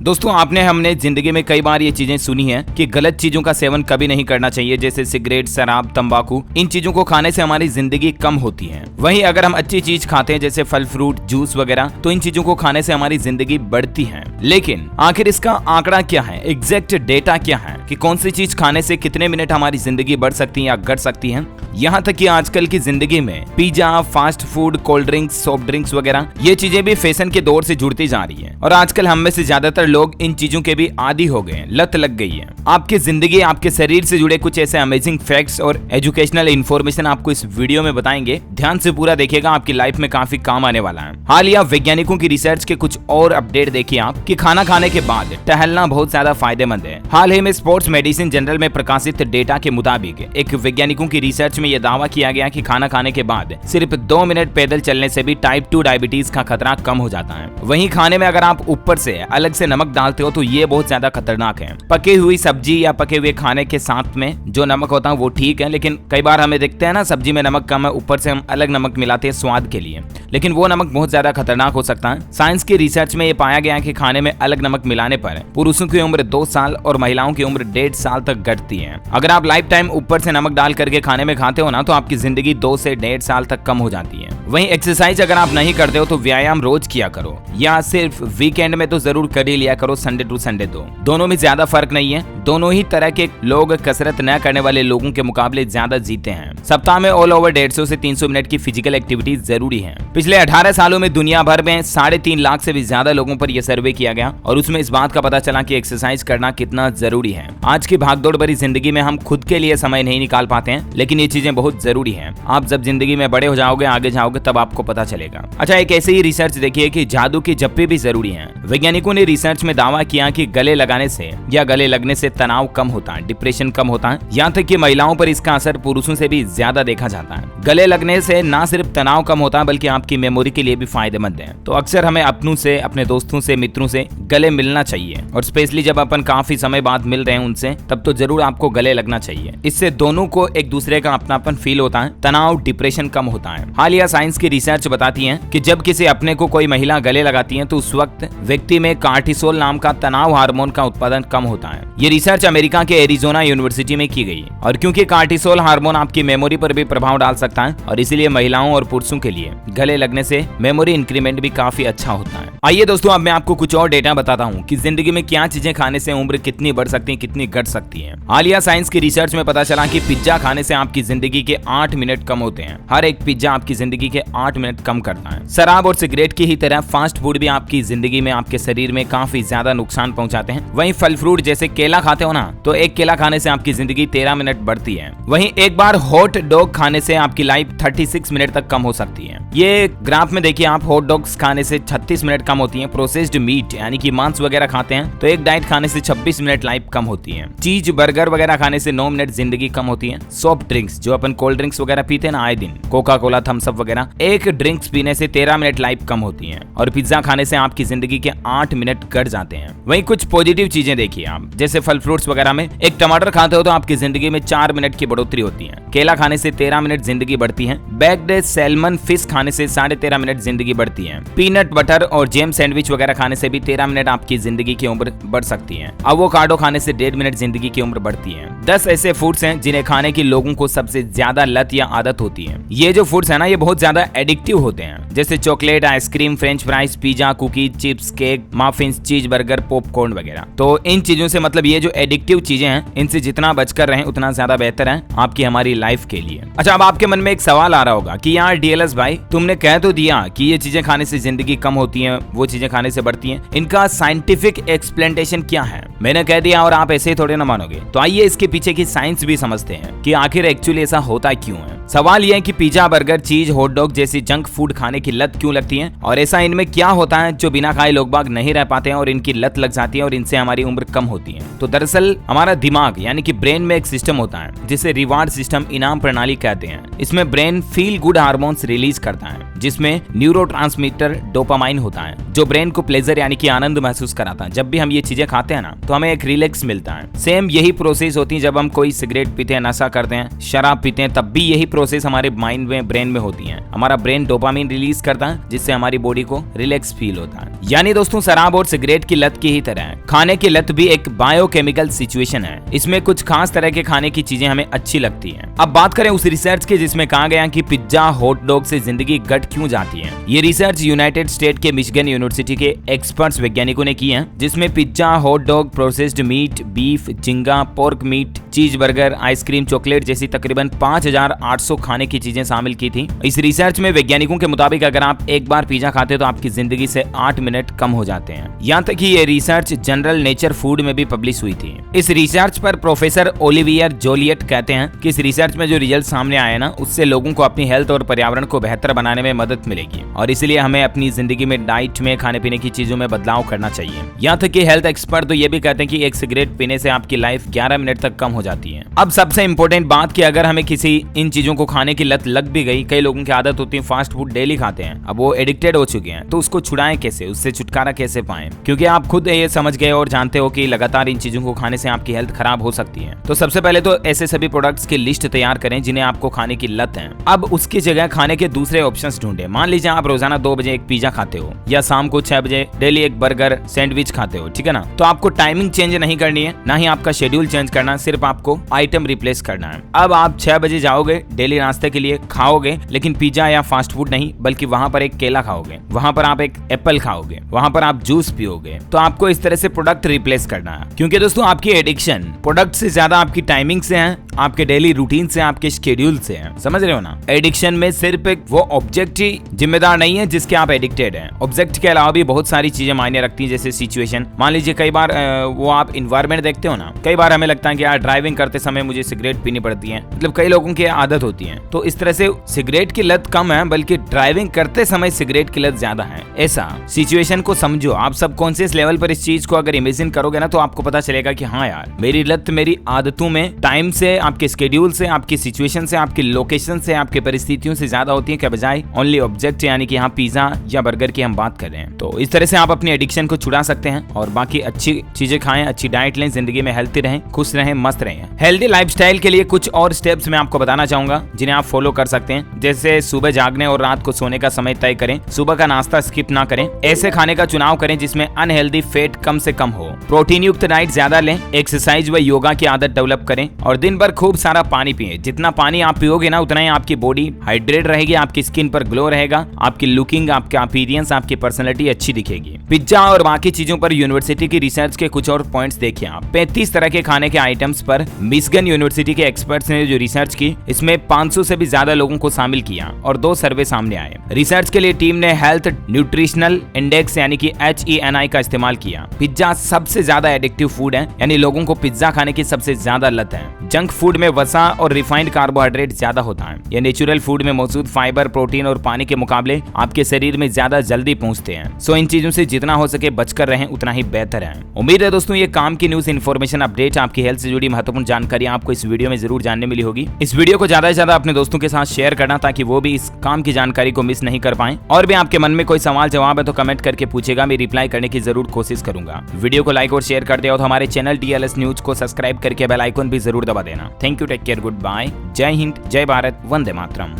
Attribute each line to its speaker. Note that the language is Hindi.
Speaker 1: दोस्तों आपने हमने जिंदगी में कई बार ये चीजें सुनी हैं कि गलत चीजों का सेवन कभी नहीं करना चाहिए, जैसे सिगरेट, शराब, तंबाकू। इन चीजों को खाने से हमारी जिंदगी कम होती है। वहीं अगर हम अच्छी चीज खाते हैं जैसे फल, फ्रूट, जूस वगैरह, तो इन चीजों को खाने से हमारी जिंदगी बढ़ती है। लेकिन आखिर इसका आंकड़ा क्या है, एग्जैक्ट डेटा क्या है कि कौन सी चीज खाने से कितने मिनट हमारी जिंदगी बढ़ सकती है या घट सकती है। यहाँ तक कि आजकल की जिंदगी में pizza, fast food, cold drinks, soft drinks वगैरह ये चीजें भी फैशन के दौर से जुड़ती जा रही है और आजकल हम में से ज्यादातर लोग इन चीजों के भी आदी हो गए हैं, लत लग गई है। आपकी जिंदगी, आपके शरीर से जुड़े कुछ ऐसे अमेजिंग फैक्ट्स और एजुकेशनल इन्फॉर्मेशन आपको इस वीडियो में बताएंगे। ध्यान से पूरा देखिएगा, आपकी लाइफ में काफी काम आने वाला है। हालिया वैज्ञानिकों की रिसर्च के कुछ और अपडेट देखिए आप कि खाना खाने के बाद टहलना बहुत ज्यादा फायदेमंद है। हाल ही में स्पोर्ट्स मेडिसिन जर्नल में प्रकाशित डेटा के मुताबिक एक वैज्ञानिकों की रिसर्च में यह दावा किया गया कि खाना खाने के बाद सिर्फ 2 मिनट पैदल चलने से भी टाइप 2 डायबिटीज का खतरा कम हो जाता है। वहीं खाने में अगर आप ऊपर से अलग से नमक डालते हो तो ये बहुत ज्यादा खतरनाक है। पकी हुई सब्जी या पके हुए खाने के साथ में जो नमक होता है वो ठीक है, लेकिन कई बार हमें देखते हैं ना सब्जी में नमक कम है, ऊपर से हम अलग नमक मिलाते हैं स्वाद के लिए, लेकिन वो नमक बहुत ज्यादा खतरनाक हो सकता है। साइंस की रिसर्च में ये पाया गया कि खाने में अलग नमक मिलाने पर पुरुषों की उम्र 2 साल और महिलाओं की उम्र 1.5 साल तक घटती है। अगर आप लाइफ टाइम ऊपर से नमक डाल करके खाने में खाते हो ना, तो आपकी जिंदगी 2 से 1.5 साल तक कम हो जाती है। वहीं एक्सरसाइज अगर आप नहीं करते हो तो व्यायाम रोज किया करो, या सिर्फ वीकेंड में तो जरूर कर ही लिया करो, संडे टू संडे। दोनों में ज्यादा फर्क नहीं है। दोनों ही तरह के लोग कसरत न करने वाले लोगों के मुकाबले ज्यादा जीते हैं। सप्ताह में ऑल ओवर 150 से 300 मिनट की फिजिकल एक्टिविटी जरूरी है। पिछले 18 सालों में दुनिया भर में 3.5 लाख से भी ज्यादा लोगों पर यह सर्वे किया गया और उसमें इस बात का पता चला कि एक्सरसाइज करना कितना जरूरी है। आज की भागदौड़ भरी जिंदगी में हम खुद के लिए समय नहीं निकाल पाते हैं, लेकिन ये चीजें बहुत जरूरी है। आप जब जिंदगी में बड़े हो जाओगे, आगे जाओगे, तब आपको पता चलेगा। अच्छा, एक ऐसी ही रिसर्च देखिए कि जादू की जप्पी भी जरूरी है। वैज्ञानिकों ने रिसर्च में दावा किया कि गले लगाने से या गले लगने से तनाव कम होता है, डिप्रेशन कम होता है। यहाँ तक कि महिलाओं पर इसका असर पुरुषों से भी ज्यादा देखा जाता है। गले लगने से ना सिर्फ तनाव कम होता है बल्कि आपकी मेमोरी के लिए भी फायदेमंद है। तो अक्सर हमें अपनों से, अपने दोस्तों से, मित्रों से गले मिलना चाहिए और स्पेशली जब अपन काफी समय बाद मिल रहे हैं उनसे, तब तो जरूर आपको गले लगना चाहिए। इससे दोनों को एक दूसरे का अपनापन फील होता है, तनाव, डिप्रेशन कम होता है। हालिया साइंस की रिसर्च बताती है कि जब किसी अपने को कोई महिला गले लगाती है तो उस वक्त व्यक्ति में कार्टिसोल नाम का तनाव हार्मोन का उत्पादन कम होता है। ये रिसर्च अमेरिका के एरिजोना यूनिवर्सिटी में की गई और क्योंकि कार्टिसोल हार्मोन आपकी मेमोरी पर भी प्रभाव डाल सकता है और इसीलिए महिलाओं और पुरुषों के लिए गले लगने से मेमोरी इंक्रीमेंट भी काफी अच्छा होता है। आइए दोस्तों, अब मैं आपको कुछ और डेटा बताता हूँ कि जिंदगी में क्या चीजें खाने से उम्र कितनी बढ़ सकती है, कितनी घट सकती है। हालिया साइंस की रिसर्च में पता चला कि पिज्जा खाने से आपकी जिंदगी के 8 मिनट कम होते हैं। हर एक पिज्जा आपकी जिंदगी के 8 मिनट कम करता है। शराब और सिगरेट की ही तरह फास्ट फूड भी आपकी जिंदगी में, आपके शरीर में काफी ज्यादा नुकसान पहुंचाते हैं। वहीं फल फ्रूट जैसे केला खाते हो ना, तो एक केला खाने से आपकी जिंदगी 13 मिनट बढ़ती है। वहीं एक बार हॉट डॉग खाने से आपकी लाइफ 36 मिनट तक कम हो सकती है। ये ग्राफ में देखिए आप, हॉट डॉग्स खाने से 36 मिनट कम होती है। प्रोसेस्ड मीट यानी कि मांस वगैरह खाते हैं तो एक डाइट खाने से 26 मिनट लाइफ कम होती है। चीज, बर्गर वगैरह खाने से 9 मिनट जिंदगी कम होती है। सॉफ्ट ड्रिंक्स, जो अपन कोल्ड ड्रिंक्स वगैरह पीते हैं ना आए दिन, कोका कोला, थम्स अप वगैरह, एक ड्रिंक्स पीने से 13 मिनट लाइफ कम होती है। और पिज्जा खाने से आपकी जिंदगी के 8 मिनट घट जाते हैं। वहीं कुछ पॉजिटिव चीजें देखिए आप, जैसे फल फ्रूट्स वगैरह में एक टमाटर खाते हो तो आपकी जिंदगी में 4 मिनट की बढ़ोतरी होती है। केला खाने से 13 मिनट जिंदगी बढ़ती है। बेक्ड सैल्मन फिश खाने से 13.5 मिनट जिंदगी बढ़ती है। पीनट बटर और जैम सैंडविच वगैरह खाने से भी 13 मिनट आपकी जिंदगी की उम्र बढ़ सकती है। एवोकाडो खाने से 1.5 मिनट जिंदगी की उम्र बढ़ती है। 10 ऐसे फूड्स हैं जिन्हें खाने की लोगों को सबसे ज्यादा लत या आदत होती है। ये जो फूड्स है ना, ये बहुत ज्यादा एडिक्टिव होते हैं, जैसे chocolate, ice cream, French fries, pizza, cookies, chips, cake, muffins, चीज बर्गर, पॉपकॉर्न वगैरह। तो इन चीजों से, मतलब ये जो एडिक्टिव चीजें हैं, इनसे जितना बचकर रहें उतना ज्यादा बेहतर है आपकी, हमारी लाइफ के लिए। अच्छा, अब आपके मन में एक सवाल आ रहा होगा कि यार डीएलएस भाई, तुमने कह तो दिया कि ये चीजें खाने से जिंदगी कम होती है, वो चीजें खाने से बढ़ती हैं, इनका साइंटिफिक एक्सप्लेनेशन क्या है? मैंने कह दिया और आप ऐसे ही थोड़े ना मानोगे। तो आइए इसके पीछे की साइंस भी समझते हैं कि आखिर एक्चुअली ऐसा होता क्यों है। सवाल यह है कि पिज्जा, बर्गर, चीज, हॉट डॉग जैसी जंक फूड खाने की लत क्यों लगती है और ऐसा इनमें क्या होता है जो बिना खाए लोग बाग नहीं रह पाते हैं और इनकी लत लग जाती है और इनसे हमारी उम्र कम होती है। तो दरअसल हमारा दिमाग यानी कि ब्रेन में एक सिस्टम होता है जिसे रिवार्ड सिस्टम, इनाम प्रणाली कहते हैं। इसमें brain feel good hormones release करता है जिसमें न्यूरोट्रांसमीटर डोपामाइन होता है जो ब्रेन को प्लेजर यानी कि आनंद महसूस कराता है। जब भी हम ये चीजें खाते हैं ना, तो हमें एक रिलैक्स मिलता है। सेम यही प्रोसेस होती है जब हम कोई सिगरेट पीते हैं, नशा करते हैं, शराब पीते हैं, तब भी यही प्रोसेस हमारे माइंड में, ब्रेन में होती है। हमारा ब्रेन डोपामिन रिलीज करता है जिससे हमारी बॉडी को रिलैक्स फील होता है। यानी दोस्तों शराब और सिगरेट की लत की ही तरह है, खाने की लत भी एक बायोकेमिकल सिचुएशन है। इसमें कुछ खास तरह के खाने की चीजें हमें अच्छी लगती हैं। अब बात करें उस रिसर्च की जिसमें कहा गया कि पिज्जा, हॉट डॉग से जिंदगी घट क्यों जाती है। ये रिसर्च यूनाइटेड स्टेट के मिशिगन यूनिवर्सिटी के एक्सपर्ट्स वैज्ञानिकों ने की है, जिसमें pizza, hot dog, processed meat, beef, झींगा, पोर्क मीट, चीज बर्गर, आइसक्रीम, चॉकलेट जैसी तकरीबन 5800 खाने की चीजें शामिल की थी। इस रिसर्च में वैज्ञानिकों के मुताबिक अगर आप एक बार पिज्जा खाते तो आपकी जिंदगी से 8 मिनट कम हो जाते हैं। यहाँ तक कि ये रिसर्च जनरल नेचर फूड में भी पब्लिश हुई थी। इस रिसर्च पर प्रोफेसर ओलिवियर जोलियट कहते हैं कि इस रिसर्च में जो रिजल्ट सामने आए ना, उससे लोगों को अपनी हेल्थ और पर्यावरण को बेहतर बनाने में मदद मिलेगी और इसलिए हमें अपनी जिंदगी में डाइट में, खाने पीने की चीजों में बदलाव करना चाहिए। यहाँ तक कि हेल्थ एक्सपर्ट तो ये भी कहते हैं कि एक सिगरेट पीने से आपकी लाइफ 11 मिनट तक कम हो जाती है। अब सबसे इंपॉर्टेंट बात कि अगर हमें किसी इन चीजों को खाने की लत लग भी गई, कई लोगों की आदत होती है फास्ट फूड डेली खाते हैं, अब वो एडिक्टेड हो चुके हैं, तो उसको छुड़ाएं कैसे, उससे छुटकारा कैसे पाएं? क्योंकि आप खुद ये समझ गए और जानते हो कि लगातार इन चीजों को खाने से आपकी हेल्थ खराब हो सकती है। तो सबसे पहले तो ऐसे सभी प्रोडक्ट्स की लिस्ट तैयार करें जिन्हें आपको खाने की लत है। अब उसकी जगह खाने के दूसरे ऑप्शंस ढूंढें। मान लीजिए आप रोजाना 2 बजे एक पिज्जा खाते हो या शाम को 6 बजे डेली एक बर्गर, सैंडविच खाते हो, ठीक है ना? तो आपको टाइमिंग चेंज नहीं करनी है, ना ही आपका शेड्यूल चेंज करना है, सिर्फ आपको आइटम रिप्लेस करना है। अब आप 6 बजे जाओगे डेली नाश्ते के लिए, खाओगे, लेकिन पिज्जा या फास्ट फूड नहीं, बल्कि वहां पर एक केला खाओगे, वहां पर आप एक एप्पल खाओगे, वहां पर आप जूस पियोगे। तो आपको इस तरह से प्रोडक्ट रिप्लेस करना है, क्योंकि दोस्तों आपकी एडिक्शन प्रोडक्ट से ज्यादा आपकी टाइमिंग से है, आपके डेली रूटीन से, आपके शेड्यूल से है। समझ रहे हो ना? एडिक्शन में सिर्फ एक वो ऑब्जेक्ट ही जिम्मेदार नहीं है जिसके आप एडिक्टेड हैं। ऑब्जेक्ट के अलावा भी बहुत सारी चीजें मायने रखती हैं, जैसे सिचुएशन। मान लीजिए कई बार वो आप इन्वायरमेंट देखते हो ना, कई बार हमें लगता है कि यार ड्राइविंग करते समय मुझे सिगरेट पीनी पड़ती है, मतलब कई लोगों की आदत होती है। तो इस तरह से सिगरेट की लत कम है, बल्कि ड्राइविंग करते समय सिगरेट की लत ज्यादा है। ऐसा सिचुएशन को समझो, आप सबकॉन्शियस लेवल पर इस चीज को अगर इमेजिन करोगे ना, तो आपको पता चलेगा कि हाँ यार, मेरी लत मेरी आदतों में, टाइम से, आपके स्केड्यूल से, आपकी सिचुएशन से, आपकी लोकेशन से, आपकी परिस्थितियों से ज्यादा होती है क्या बजाय ओनली ऑब्जेक्ट, यानी कि यहाँ पिज्जा या बर्गर की हम बात कर रहे हैं। तो इस तरह से आप अपनी एडिक्शन को छुड़ा सकते हैं और बाकी अच्छी चीजें खाएं, अच्छी डाइट लें, जिंदगी में हेल्थी रहें, खुश रहें, मस्त रहें। हेल्दी लाइफस्टाइल के लिए कुछ और स्टेप्स मैं आपको बताना चाहूंगा जिन्हें आप फॉलो कर सकते हैं। जैसे सुबह जागने और रात को सोने का समय तय करें, सुबह का नाश्ता स्किप ना करें, ऐसे खाने का चुनाव करें जिसमें अनहेल्दी फैट कम से कम हो, प्रोटीन युक्त डाइट ज्यादा लें, एक्सरसाइज व योगा की आदत डेवलप करें और दिन भर खूब सारा पानी पिए। जितना पानी आप पियोगे ना, उतना ही आपकी बॉडी हाइड्रेट रहेगी, आपकी स्किन पर ग्लो रहेगा, आपकी लुकिंग, आपका अपीयरेंस, आपकी पर्सनैलिटी अच्छी दिखेगी। पिज्जा और बाकी चीजों पर यूनिवर्सिटी की रिसर्च के कुछ और पॉइंट्स देखिए आप। 35 तरह के खाने के आइटम्स पर मिशिगन यूनिवर्सिटी के एक्सपर्ट्स ने जो रिसर्च की, इसमें 500 से भी ज्यादा लोगों को शामिल किया और 2 सर्वे सामने आए। रिसर्च के लिए टीम ने हेल्थ न्यूट्रिशनल इंडेक्स यानी कि HENI का इस्तेमाल किया। पिज्जा सबसे ज्यादा एडिक्टिव फूड है, यानी लोगों को पिज्जा खाने की सबसे ज्यादा लत है। जंक फूड में वसा और रिफाइंड कार्बोहाइड्रेट ज्यादा होता है। ये नेचुरल फूड में मौजूद फाइबर, प्रोटीन और पानी के मुकाबले आपके शरीर में ज्यादा जल्दी पहुंचते हैं। सो इन चीजों से जितना हो सके बचकर रहें, उतना ही बेहतर है। उम्मीद है दोस्तों ये काम की न्यूज, इन्फॉर्मेशन, अपडेट, आपकी हेल्थ से जुड़ी महत्वपूर्ण जानकारी आपको इस वीडियो में जरूर जानने मिली होगी। इस वीडियो को ज्यादा से ज्यादा अपने दोस्तों के साथ शेयर करना ताकि वो भी इस काम की जानकारी को मिस नहीं कर पाए। और भी आपके मन में कोई सवाल जवाब है तो कमेंट करके पूछेगा, मैं रिप्लाई करने की जरूर कोशिश करूंगा। वीडियो को लाइक और शेयर कर दे और हमारे चैनल DLS न्यूज को सब्सक्राइब करके बेल आइकन भी जरूर दबा देना। Thank you, take care, goodbye, Jai Hind, जय भारत, वंदे मातरम।